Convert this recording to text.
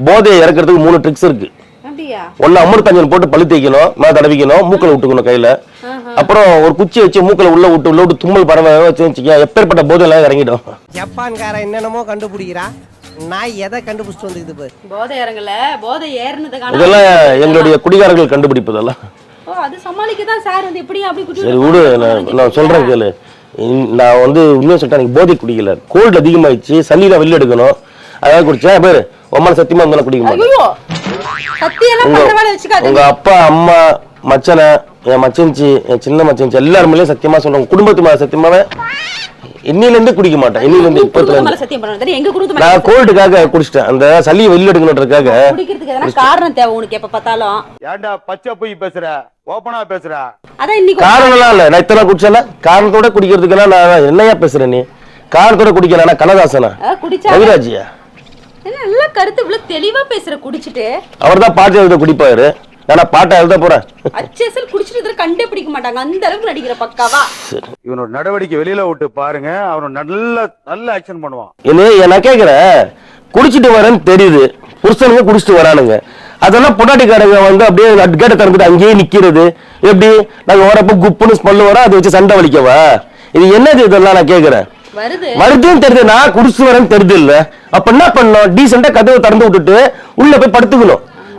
போதையை இறக்கிறதுக்கு 3 ட்ரிக்ஸ் இருக்கு. ஒன்னு அமிர்தஞ்சன் போட்டு பழு தேய்க்கணும், மேல தடவிக்கணும், மூக்கல விட்டுக்கணும் கையில. அப்புறம் ஒரு குச்சி வச்சு மூக்கல உள்ள விட்டு தும்மல் பரவ வச்சுக்க எப்பேற்பட்ட போதை எல்லாம் இறங்கிடும். ஜப்பான்காரன் என்னென்னமோ கண்டுபிடிக்கிறா, நான் எதை கண்டுபிடிச்சிட்டு வந்துக்குது பாரு. போதை இறங்கல, போதை ஏறினதுக்கான இதெல்லாம் எங்களுடைய குடிகாரர்கள் கண்டுபிடிப்பதெல்லாம். அது சமாளிக்க தான் சார் வந்து எப்படி அப்படி குடி. சரி விடு, நான் சொல்றேன் கேளு. நான் வந்து உண்மையை சொல்லிட்டேன், எனக்கு போதை குடிக்கல, கோல்டு அதிகமாயிடுச்சு, சளியில வெளில எடுக்கணும், அதாவது குடிச்சேன் பேரு உம்மால சத்தியமா இருந்தாலும் குடிக்க மாட்டேன். உங்க அப்பா அம்மா மச்சனை என் மச்சன்ச்சி என் சின்ன மச்சன்ச்சி எல்லாருமே சத்தியமா சொல்றேன், குடும்பத்து மேல சத்தியமாவே இன்னில இருந்து குடிக்க மாட்டேன். இன்னில இருந்து இப்பத்துல இருந்து நான் கோல்டுக்காக குடிச்சிட்டேன், அந்த சளியை வெளில எடுக்கணுன்றதுக்காக. குடிக்கிறதுக்கு எதனா காரணம் தேவை உனக்கு எப்ப பார்த்தாலும். ஏன்டா பச்சை போய் பேசுற, ஓபனா பேசுற? அதான் இன்னைக்கு காரணம்லாம் இல்ல, நான் இத்தனை குடிச்சேன்னா காரணத்தோட குடிக்கிறதுக்குன்னா நான் என்னையா பேசுறேன் நீ? காரணத்தோட குடிக்கல கனதாசனா ரவிராஜியா நல்ல கருத்து இவ்வளவு தெளிவா பேசுற குடிச்சிட்டு. அவர்தான் பாட்டு எழுத குடிப்பாரு, நான் பாட்டை எழுத போறேன். அச்சேசல் குடிச்சிட்டு இதெல்லாம் கண்டே பிடிக்க மாட்டாங்க, அந்த அளவுக்கு நடிக்கிற பக்காவா. இவனோட நடவடிக்கை வெளியில விட்டு பாருங்க, அவன் நல்ல ஆக்ஷன் பண்ணுவான். நான் கேக்குறேன், குடிச்சிட்டு வரேன்னு தெரியுது, புருஷனுங்க குடிச்சிட்டு வரானுங்க, அதெல்லாம் பொண்டாட்டிக்காரங்க வந்து அப்படியே கேட்ட திறந்துட்டு அங்கேயே நிக்கிறது எப்படி? நாங்க வரப்ப குப்புன்னு ஸ்மெல் வர அதை வச்சு சண்டை வலிக்கவா? இது என்னது இதெல்லாம் நான் கேக்குறேன். வருதுன்னு தெரியுது, நான் குடிச்சு வரேன்னு தெரியுது இல்ல, அப்ப என்ன பண்ணணும்? டீசெண்டா கதவை திறந்து விட்டுட்டு உள்ள போய் படுத்துக்கணும்.